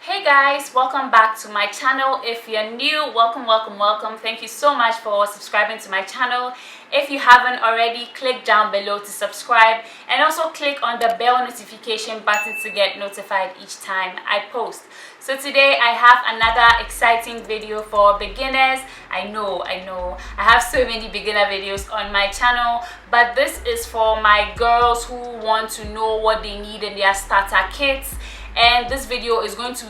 Hey guys, welcome back to my channel. If you're new, welcome. Thank you so much for subscribing to my channel. If you haven't already, click down below to subscribe and also click on the bell notification button to get notified each time I post. So today I have another exciting video for beginners. I know I have so many beginner videos on my channel, but this is for my girls who want to know what they need in their starter kits. And this video is going to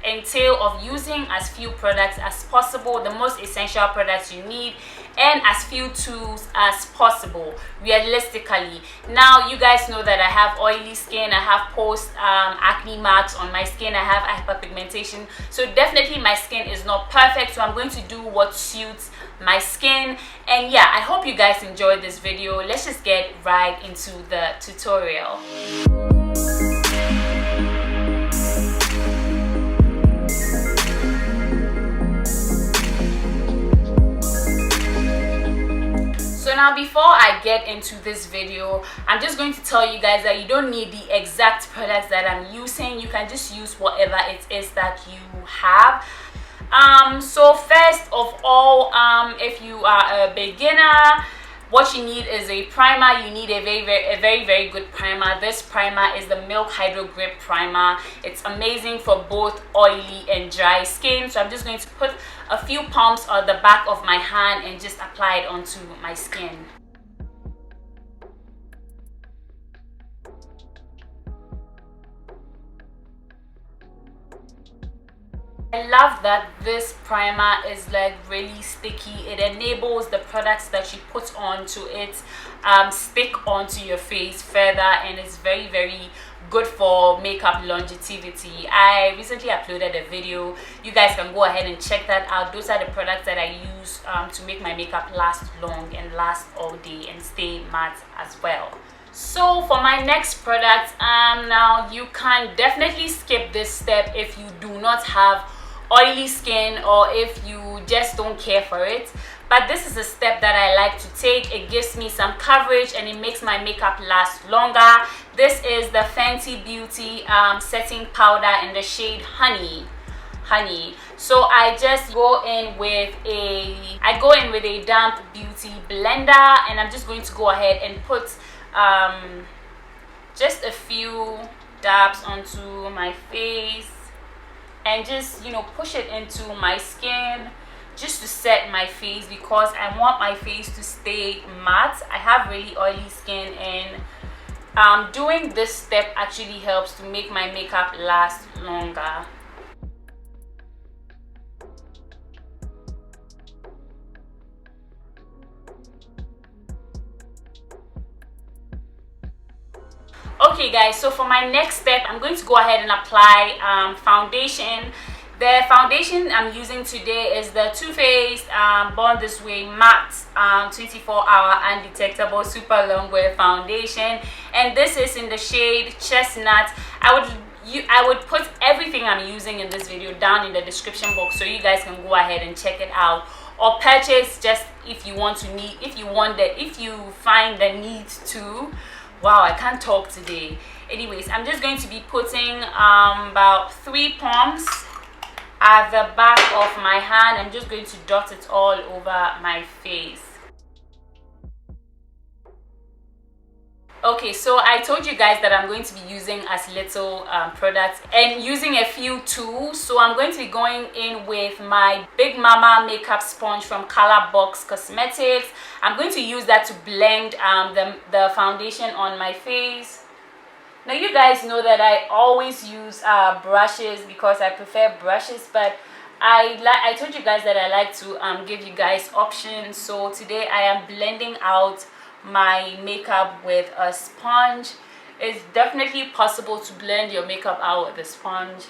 entail of using as few products as possible, the most essential products you need, and as few tools as possible realistically. Now you guys know that I have oily skin, I have post acne marks on my skin, I have hyperpigmentation, so definitely my skin is not perfect, so I'm going to do what suits my skin. And yeah, I hope you guys enjoyed this video. Let's just get right into the tutorial. So now before I get into this video, I'm just going to tell you guys that you don't need the exact products that I'm using. You can just use whatever it is that you have. So first of all, if you are a beginner, what you need is a primer. You need a very good primer. This primer is the Milk Hydro Grip Primer. It's amazing for both oily and dry skin. So I'm just going to put a few pumps on the back of my hand and just apply it onto my skin. I love that this primer is like really sticky. It enables the products that you put onto it stick onto your face further, and it's very good for makeup longevity. I recently uploaded a video. You guys can go ahead and check that out. Those are the products that I use to make my makeup last long and last all day and stay matte as well. So for my next product, now you can definitely skip this step if you do not have oily skin or if you just don't care for it, but this is a step that I like to take. It gives me some coverage and it makes my makeup last longer. This is the Fenty Beauty setting powder in the shade honey. So I just go in with a damp beauty blender, and I'm just going to go ahead and put just a few dabs onto my face and just, you know, push it into my skin just to set my face, because I want my face to stay matte. I have really oily skin, and doing this step actually helps to make my makeup last longer. Okay guys, so for my next step, I'm going to go ahead and apply foundation. The foundation I'm using today is the Too Faced Born This Way Matte 24-hour undetectable super long wear foundation, and this is in the shade Chestnut. I would put everything I'm using in this video down in the description box so you guys can go ahead and check it out, or purchase just if you find the need to. Wow, I can't talk today. Anyways, I'm just going to be putting about 3 pumps at the back of my hand. I'm just going to dot it all over my face. Okay, so I told you guys that I'm going to be using as little products and using a few tools. So I'm going to be going in with my Big Mama makeup sponge from Colorbox Cosmetics. I'm going to use that to blend the foundation on my face. Now you guys know that I always use brushes because I prefer brushes, but I told you guys that I like to give you guys options. So today I am blending out my makeup with a sponge. It's definitely possible to blend your makeup out with a sponge.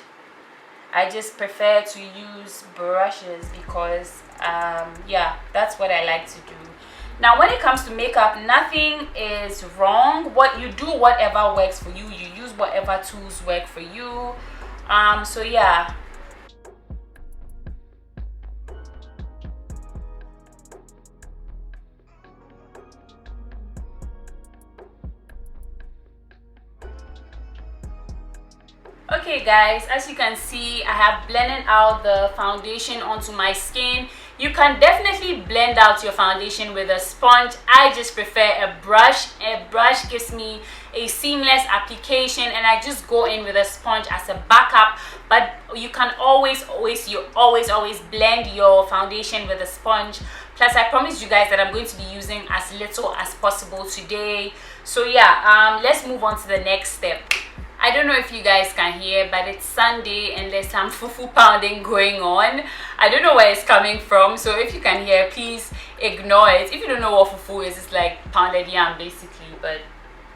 I just prefer to use brushes because yeah, that's what I like to do. Now when it comes to makeup, nothing is wrong. What you do, whatever works for you. You use whatever tools work for you. So yeah. Okay guys, as you can see, I have blended out the foundation onto my skin. You can definitely blend out your foundation with a sponge. I just prefer a brush. A brush gives me a seamless application, and I just go in with a sponge as a backup. But you can always blend your foundation with a sponge. Plus, I promise you guys that I'm going to be using as little as possible today. So yeah, let's move on to the next step. I don't know if you guys can hear, but it's Sunday and there's some fufu pounding going on. I don't know where it's coming from, so if you can hear, please ignore it. If you don't know what fufu is, it's like pounded yam basically, but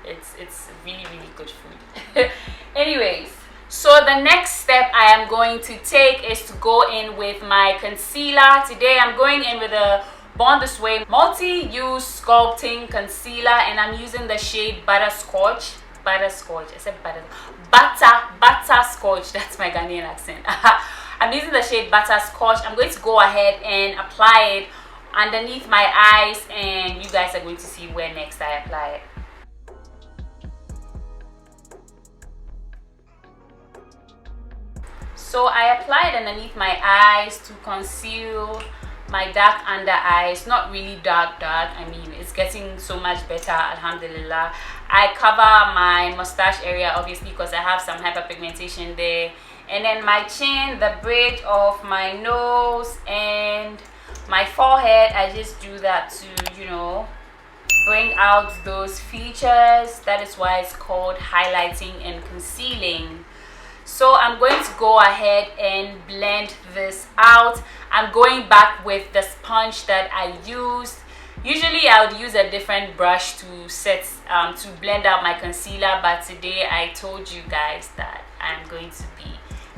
it's really good food. Anyways, so the next step I am going to take is to go in with my concealer. Today I'm going in with a Born This Way multi-use sculpting concealer, and I'm using the shade Butterscotch. Butterscotch. I said butterscotch. That's my Ghanaian accent. I'm using the shade Butterscotch. I'm going to go ahead and apply it underneath my eyes, and you guys are going to see where next I apply it. So I apply it underneath my eyes to conceal my dark under eyes. Not really dark, I mean, it's getting so much better, alhamdulillah. I cover my mustache area obviously because I have some hyperpigmentation there, and then my chin, the bridge of my nose, and my forehead. I just do that to, you know, bring out those features. That is why it's called highlighting and concealing. So I'm going to go ahead and blend this out. I'm going back with the sponge that I used. Usually I would use a different brush to set to blend out my concealer, but today I told you guys that I'm going to be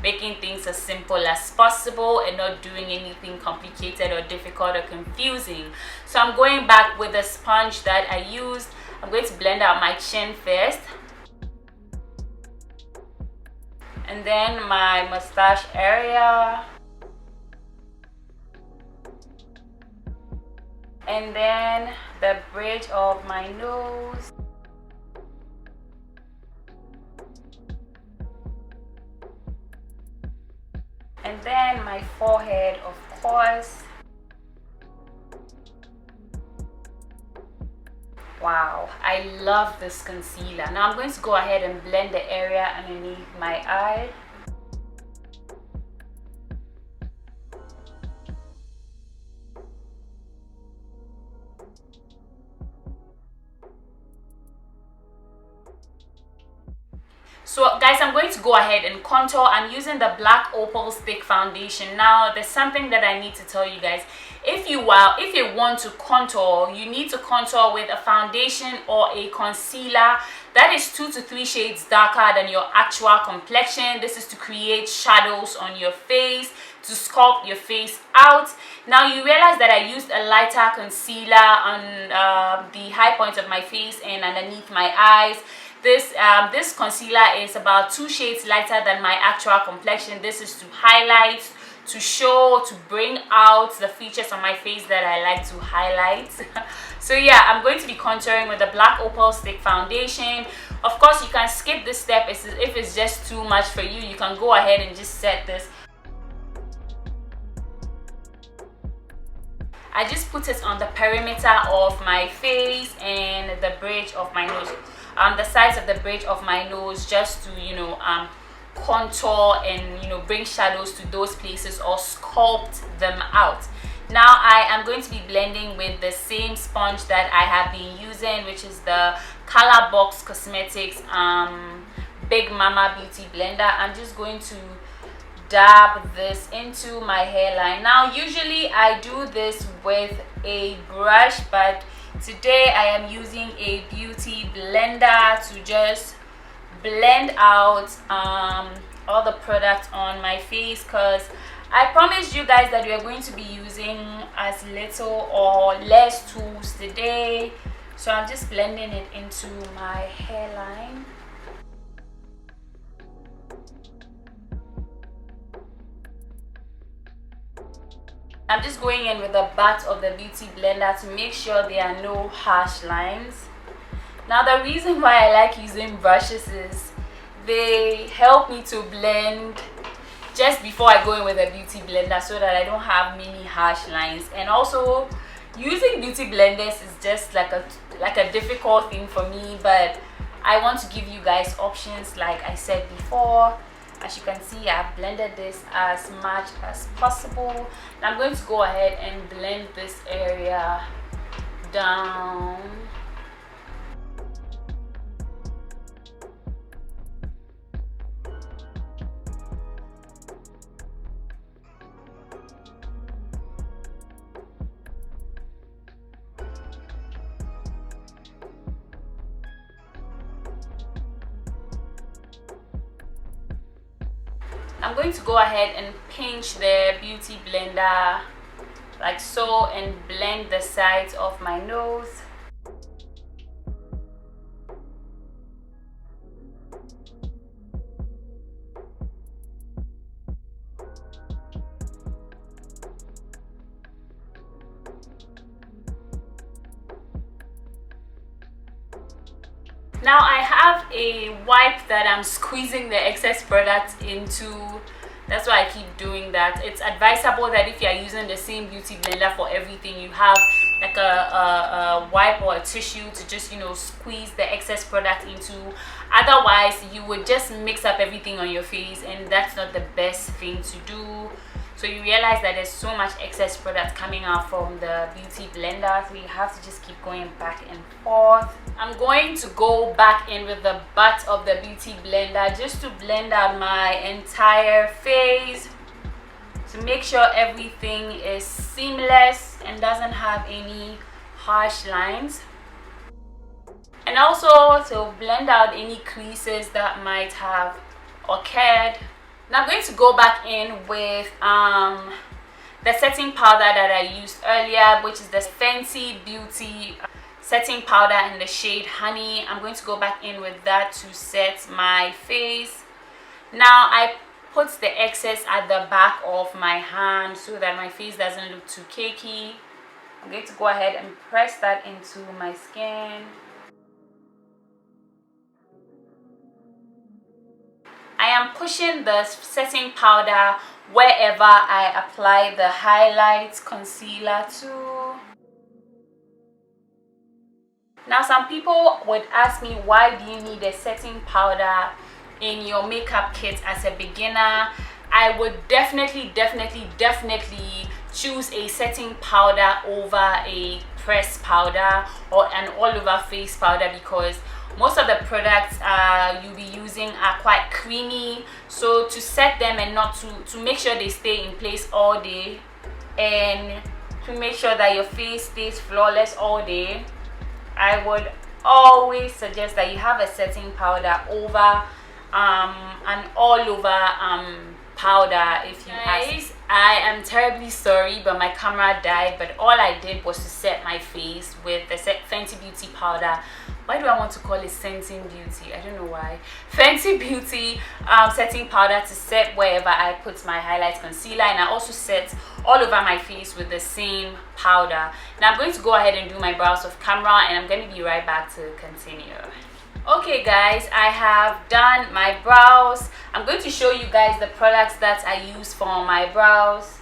making things as simple as possible and not doing anything complicated or difficult or confusing. So I'm going back with the sponge that I used. I'm going to blend out my chin first, and then my mustache area, and then the bridge of my nose, and then my forehead, of course. Wow, I love this concealer. Now I'm going to go ahead and blend the area underneath my eye. So guys, I'm going to go ahead and contour. I'm using the BlackOpal stick foundation. Now there's something that I need to tell you guys. If you want to contour, you need to contour with a foundation or a concealer that is 2 to 3 shades darker than your actual complexion. This is to create shadows on your face, to sculpt your face out. Now you realize that I used a lighter concealer on the high point of my face and underneath my eyes. This concealer is about 2 shades lighter than my actual complexion. This is to highlight, to show, to bring out the features on my face that I like to highlight. So yeah, I'm going to be contouring with the BlackOpal stick foundation. Of course, you can skip this step if it's just too much for you. You can go ahead and just set this. I just put it on the perimeter of my face and the bridge of my nose, the sides of the bridge of my nose, just to, you know, contour and, you know, bring shadows to those places or sculpt them out. Now I am going to be blending with the same sponge that I have been using, which is the Colorbox Cosmetics Big Mama Beauty Blender. I'm just going to dab this into my hairline. Now usually I do this with a brush, but today I am using a beauty blender to just blend out all the product on my face, because I promised you guys that we are going to be using as little or less tools today. So I'm just blending it into my hairline. I'm just going in with the butt of the beauty blender to make sure there are no harsh lines. Now the reason why I like using brushes is they help me to blend just before I go in with a beauty blender so that I don't have many harsh lines. And also using beauty blenders is just like a difficult thing for me, but I want to give you guys options. Like I said before, as you can see, I've blended this as much as possible. And I'm going to go ahead and blend this area down. I'm going to go ahead and pinch the beauty blender like so and blend the sides of my nose. Now I have a wipe that I'm squeezing the excess product into. That's why I keep doing that. It's advisable that if you're using the same beauty blender for everything, you have like a wipe or a tissue to just, you know, squeeze the excess product into. Otherwise, you would just mix up everything on your face, and that's not the best thing to do. So you realize that there's so much excess product coming out from the beauty blender, so you have to just keep going back and forth. I'm going to go back in with the butt of the beauty blender just to blend out my entire face to make sure everything is seamless and doesn't have any harsh lines, and also to blend out any creases that might have occurred. Now I'm going to go back in with the setting powder that I used earlier, which is the Fenty Beauty setting powder in the shade Honey. I'm going to go back in with that to set my face. Now I put the excess at the back of my hand so that my face doesn't look too cakey. I'm going to go ahead and press that into my skin. I am pushing the setting powder wherever I apply the highlights, concealer to. Now some people would ask me, why do you need a setting powder in your makeup kit as a beginner? I would definitely choose a setting powder over a pressed powder or an all-over face powder, because most of the products you'll be using are quite creamy. So to set them and not to make sure they stay in place all day, and to make sure that your face stays flawless all day, I would always suggest that you have a setting powder over an all-over powder. If you guys, I am terribly sorry, but my camera died. But all I did was to set my face with the Fenty Beauty powder. Why do I want to call it Scenting Beauty? I don't know why. Fenty Beauty setting powder to set wherever I put my highlights, concealer, and I also set all over my face with the same powder. Now I'm going to go ahead and do my brows off camera, and I'm going to be right back to continue. Okay guys, I have done my brows. I'm going to show you guys the products that I use for my brows.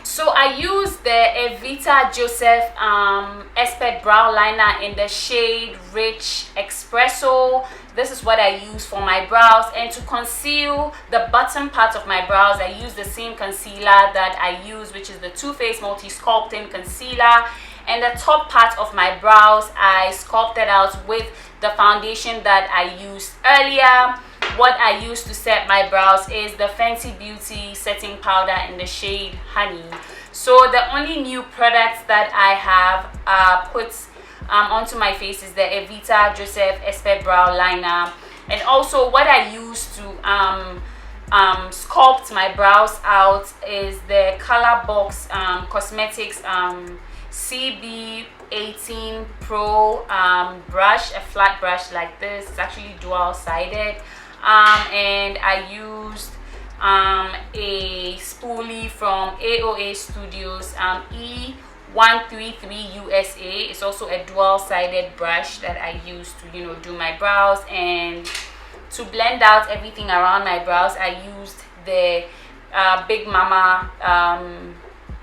So I use the Evita Joseph Expert Brow Liner in the shade Rich Expresso. This is what I use for my brows. And to conceal the bottom part of my brows, I use the same concealer that I use, which is the Too Faced Multi Sculpting Concealer. And the top part of my brows, I sculpted out with the foundation that I used earlier. What I use to set my brows is the Fenty Beauty setting powder in the shade Honey. So the only new products that I have put onto my face is the Evita Joseph Expert Brow Liner. And also what I use to sculpt my brows out is the Colorbox Cosmetics CB18 Pro brush, a flat brush like this. It's actually dual-sided. And I used a spoolie from AOA Studios E133 USA. It's also a dual-sided brush that I use to, you know, do my brows and To blend out everything around my brows, I used the Big Mama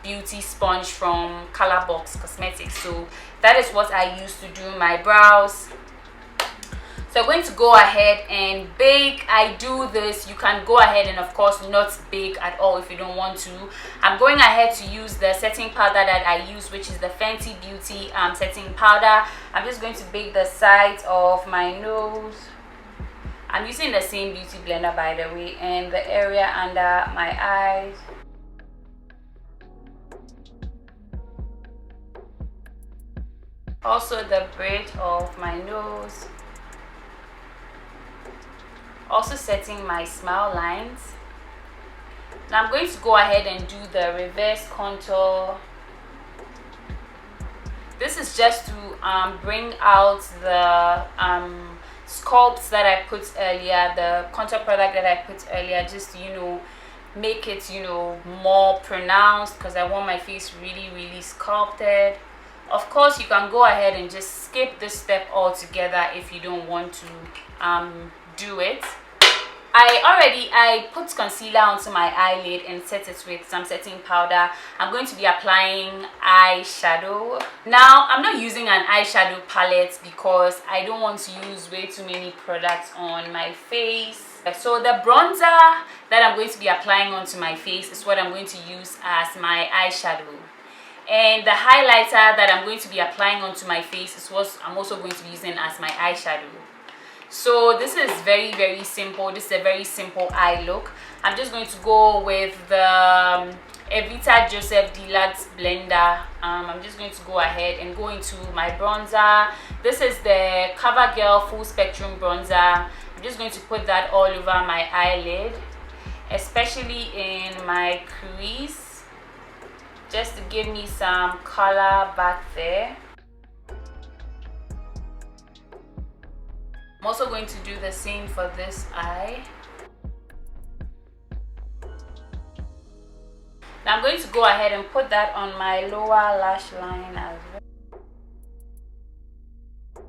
beauty sponge from Colorbox Cosmetics. So that is what I use to do my brows. So I'm going to go ahead and bake. I do this, you can go ahead and of course not bake at all if you don't want to. I'm going ahead to use the setting powder that I use, which is the Fenty Beauty setting powder. I'm just going to bake the sides of my nose. I'm using the same beauty blender, by the way, and the area under my eyes. Also the bridge of my nose. Also setting my smile lines. Now I'm going to go ahead and do the reverse contour. This is just to bring out the sculpts that I put earlier, the contour product that I put earlier, just to, make it, more pronounced, because I want my face really sculpted. Of course, you can go ahead and just skip this step altogether if you don't want to do it. I put concealer onto my eyelid and set it with some setting powder. I'm going to be applying eyeshadow. Now, I'm not using an eyeshadow palette because I don't want to use way too many products on my face. So the bronzer that I'm going to be applying onto my face is what I'm going to use as my eyeshadow. And the highlighter that I'm going to be applying onto my face is what I'm also going to be using as my eyeshadow. So this is very simple. This is a very simple eye look. I'm just going to go with the Evita Deluxe blender. I'm just going to go ahead and go into my bronzer. This is the CoverGirl Full Spectrum Bronzer. I'm just going to put that all over my eyelid, especially in my crease, just to give me some color back there. I'm also going to do the same for this eye. Now I'm going to go ahead and put that on my lower lash line as well,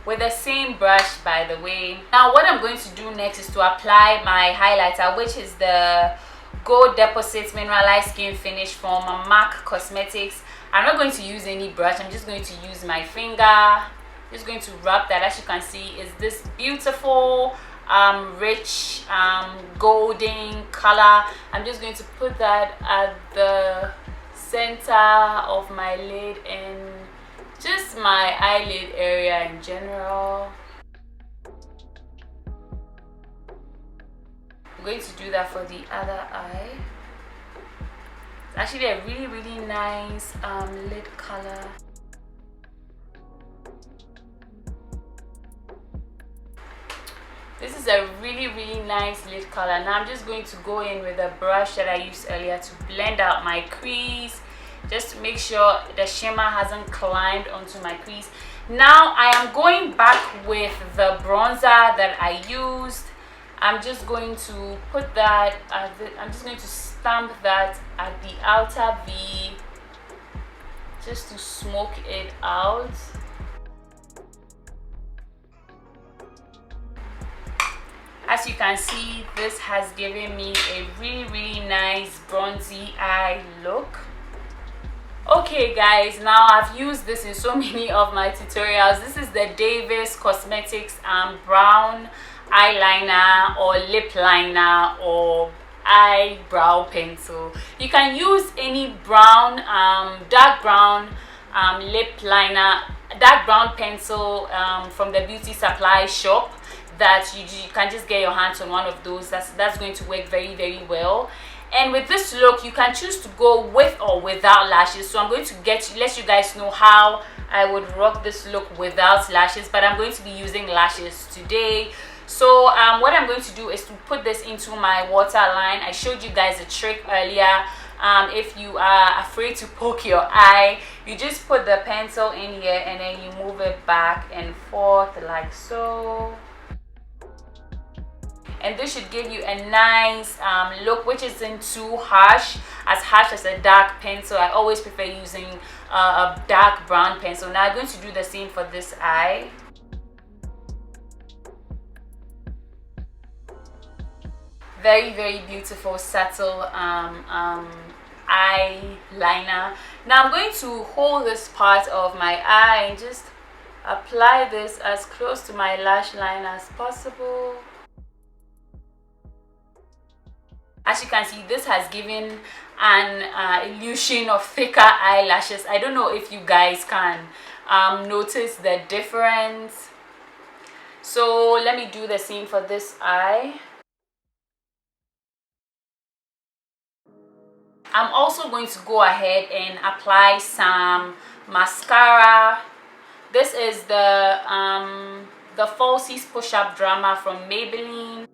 with the same brush, by the way. Now what I'm going to do next is to apply my highlighter, which is the Gold Deposit Mineralized Skin Finish from MAC Cosmetics. I'm not going to use any brush. I'm just going to use my finger. Just going to rub that. As you can see, is this beautiful rich golden color. I'm just going to put that at the center of my lid and just my eyelid area in general. I'm going to do that for the other eye. It's actually a really nice lid color. This is a really nice lid color. Now I'm just going to go in with a brush that I used earlier to blend out my crease, just to make sure the shimmer hasn't climbed onto my crease. Now I am going back with the bronzer that I used. I'm just going to put that I'm just going to stamp that at the outer V, just to smoke it out. As you can see, this has given me a really nice bronzy eye look. Okay guys, now I've used this in so many of my tutorials. This is the Davis Cosmetics brown eyeliner or lip liner or eyebrow pencil. You can use any brown dark brown lip liner, dark brown pencil from the beauty supply shop, that you can just get your hands on one of those. That's going to work very well. And with this look, you can choose to go with or without lashes. So I'm going to let you guys know how I would rock this look without lashes, but I'm going to be using lashes today. So what I'm going to do is to put this into my waterline. I showed you guys a trick earlier. If you are afraid to poke your eye, you just put the pencil in here and then you move it back and forth like so. And this should give you a nice look, which isn't too harsh as a dark pencil. I always prefer using a dark brown pencil. Now I'm going to do the same for this eye. very, very beautiful subtle eyeliner. Now I'm going to hold this part of my eye and just apply this as close to my lash line as possible. As you can see, this has given an illusion of thicker eyelashes. I don't know if you guys can notice the difference. So let me do the same for this eye. I'm also going to go ahead and apply some mascara. This is the Flasies Push-Up Drama from Maybelline.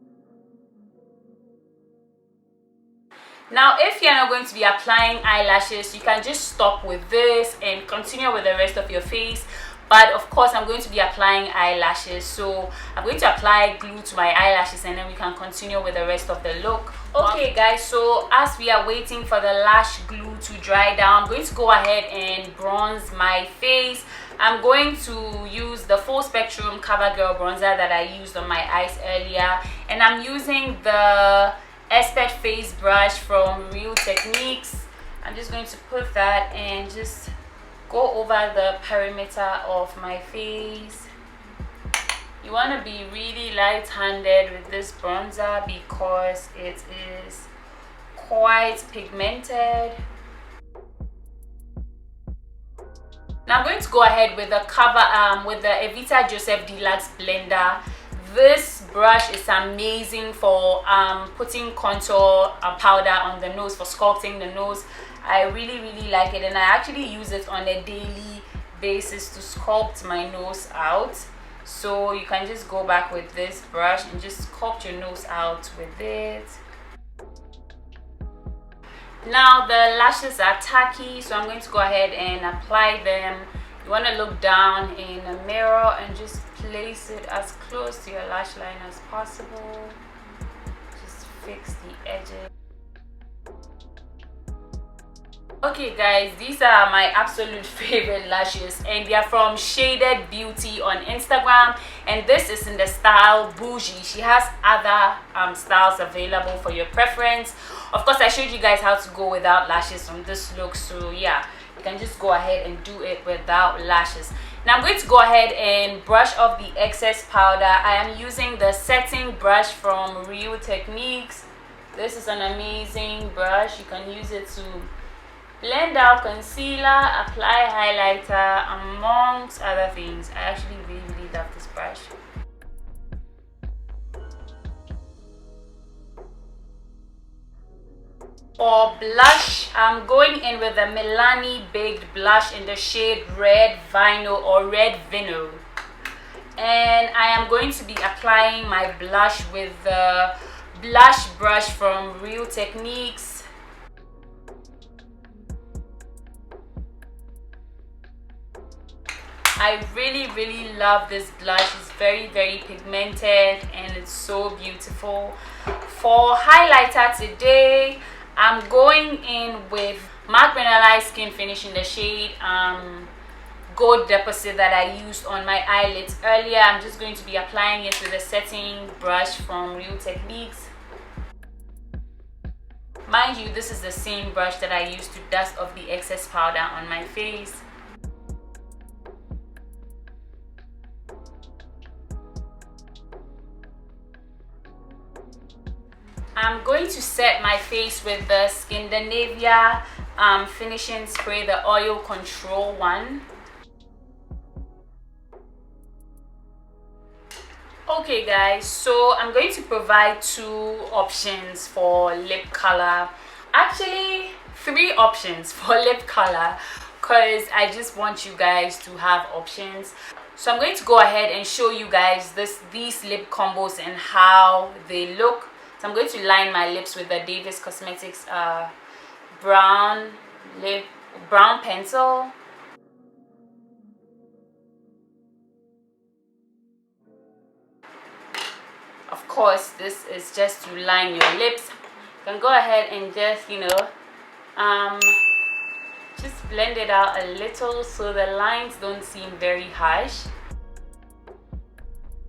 Now, if you're not going to be applying eyelashes, you can just stop with this and continue with the rest of your face. But of course, I'm going to be applying eyelashes, so I'm going to apply glue to my eyelashes and then we can continue with the rest of the look. Okay guys, so as we are waiting for the lash glue to dry down, I'm going to go ahead and bronze my face. I'm going to use the full spectrum CoverGirl bronzer that I used on my eyes earlier, and I'm using the Expert face brush from Real Techniques. I'm just going to put that and just go over the perimeter of my face. You want to be really light-handed with this bronzer because it is quite pigmented. Now I'm going to go ahead with the with the Evita Joseph Deluxe blender. This brush is amazing for putting contour powder on the nose, for sculpting the nose. I really, really like it, and I actually use it on a daily basis to sculpt my nose out. So you can just go back with this brush and just sculpt your nose out with it. Now the lashes are tacky, so I'm going to go ahead and apply them. You want to look down in a mirror and just place it as close to your lash line as possible. Just fix the edges. Okay guys, these are my absolute favorite lashes, and they are from Shaded Beauty on Instagram, and this is in the style Bougie. She has other styles available for your preference. Of course, I showed you guys how to go without lashes on this look, so yeah, you can just go ahead and do it without lashes. Now I'm going to go ahead and brush off the excess powder. I am using the setting brush from Real Techniques. This is an amazing brush. You can use it to blend out concealer, apply highlighter, amongst other things. I actually really, really love this brush. For blush, I'm going in with the Milani Baked Blush in the shade Red Vino or Red Vino. And I am going to be applying my blush with the blush brush from Real Techniques. I really, really love this blush. It's very, very pigmented and it's so beautiful. For highlighter today, I'm going in with MAC Mineralized Skin Finish in the shade Gold Deposit that I used on my eyelids earlier. I'm just going to be applying it with a setting brush from Real Techniques. Mind you, this is the same brush that I used to dust off the excess powder on my face. I'm going to set my face with the Skindinavia finishing spray, the oil control one. Okay guys, so I'm going to provide 2 options for lip color. Actually 3 options for lip color, because I just want you guys to have options. So I'm going to go ahead and show you guys these lip combos and how they look. So I'm going to line my lips with the Davis Cosmetics brown pencil. Of course, this is just to line your lips. You can go ahead and just, you know, just blend it out a little so the lines don't seem very harsh.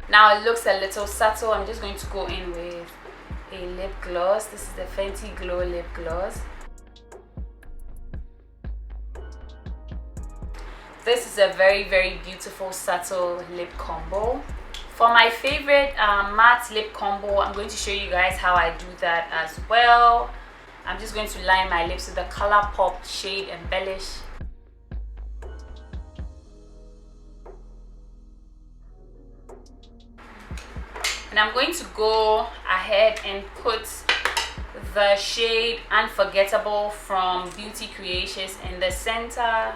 Now it looks a little subtle. I'm just going to go in with a lip gloss. This is the Fenty Glow lip gloss. This is a very, very beautiful subtle lip combo. For my favorite matte lip combo, I'm going to show you guys how I do that as well. I'm just going to line my lips with the Colourpop shade Embellish. And I'm going to go ahead and put the shade Unforgettable from Beauty Creations in the center.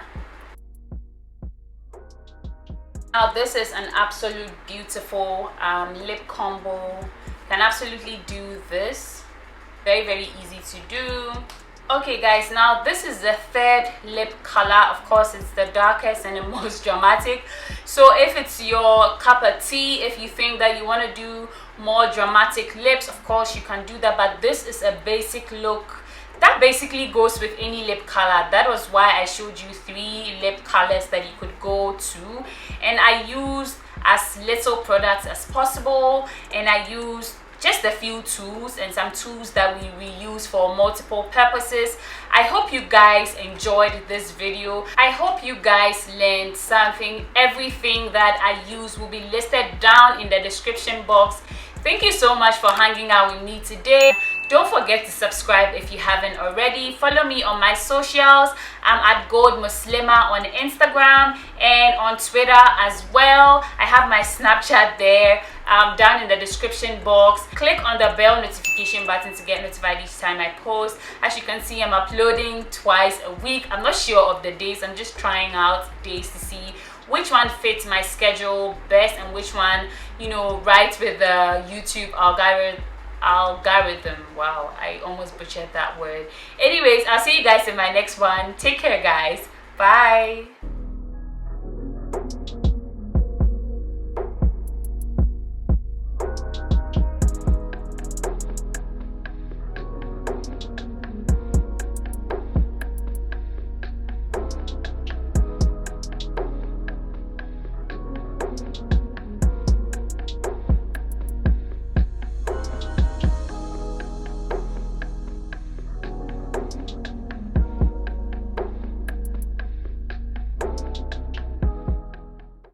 Now this is an absolute beautiful lip combo. You can absolutely do this. Very, very easy to do. Okay guys, now this is the third lip color. Of course, it's the darkest and the most dramatic. So if it's your cup of tea, if you think that you want to do more dramatic lips, of course you can do that. But this is a basic look that basically goes with any lip color. That was why I showed you 3 lip colors that you could go to. And I used as little products as possible. And I used just a few tools and some tools that we reuse for multiple purposes. I hope you guys enjoyed this video. I hope you guys learned something. Everything that I use will be listed down in the description box. Thank you so much for hanging out with me today. Don't forget to subscribe if you haven't already. Follow me on my socials. I'm at Gold Muslima on Instagram and on Twitter as well. I have my Snapchat there down in the description box. Click on the bell notification button to get notified each time I post. As you can see, I'm uploading twice a week. I'm not sure of the days. I'm just trying out days to see which one fits my schedule best and which one, you know, right with the YouTube algorithm. Wow, I almost butchered that word. Anyways, I'll see you guys in my next one. Take care guys. Bye.